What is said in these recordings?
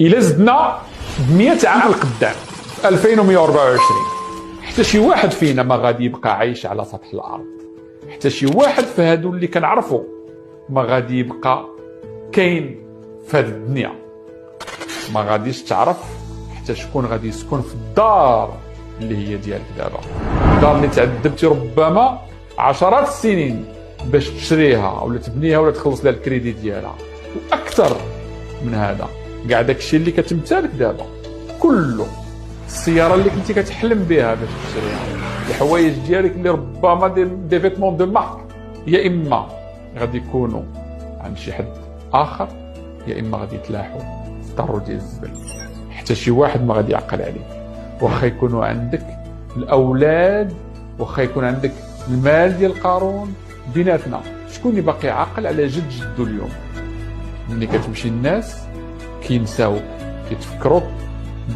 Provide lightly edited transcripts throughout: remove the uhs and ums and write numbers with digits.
إلا زدنا 100 عام القدام في 2124 حتى شي واحد فينا ما غادي يبقى عايش على سطح الأرض، حتى شي واحد في هادو اللي كنعرفو ما غادي يبقى كاين في هاد الدنيا. ما غاديش تعرف حتى شكون غادي يسكن في الدار اللي هي ديالك دابا، الدار اللي تعذبتي ربما عشرات السنين باش تشريها ولا تبنيها ولا تخلص لها الكريدي ديالها، واكثر من هذا كاع داكشي اللي كتمتلك دابا كله، السياره اللي كنتي كتحلم بها باش تشريها، الحوايج ديالك اللي ربما دي فيتمون دو مارك، يا اما غادي يكونوا عند شي حد اخر يا اما غادي يتلاحوا في الطرو ديال الزبل. حتى شي واحد ما غادي يعقل عليك، واخا يكونوا عندك الاولاد، واخا يكون عندك المال ديال قارون، بيناتنا شكون اللي باقي عاقل على جد جدو اليوم؟ ملي كتمشي الناس كينساوك، كيتفكروك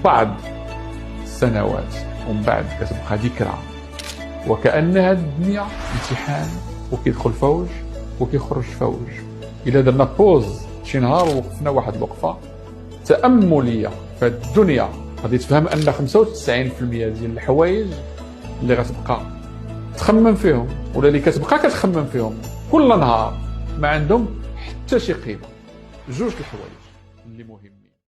بعض السنوات ومن بعد كتبقى ذكرى، وكأن هاد الدنيا امتحان وكيدخل فوج وكيخرج فوج. إلا درنا بوز شي نهار ووقفنا واحد الوقفة تأملية في هاد الدنيا غادي تفهم أن 95% ديال الحوايج اللي غتبقى تخمم فيهم ولا اللي كتبقى كتخمم فيهم كل نهار ما عندهم حتى شي قيمة. جوج الحوايج اللي مهمة.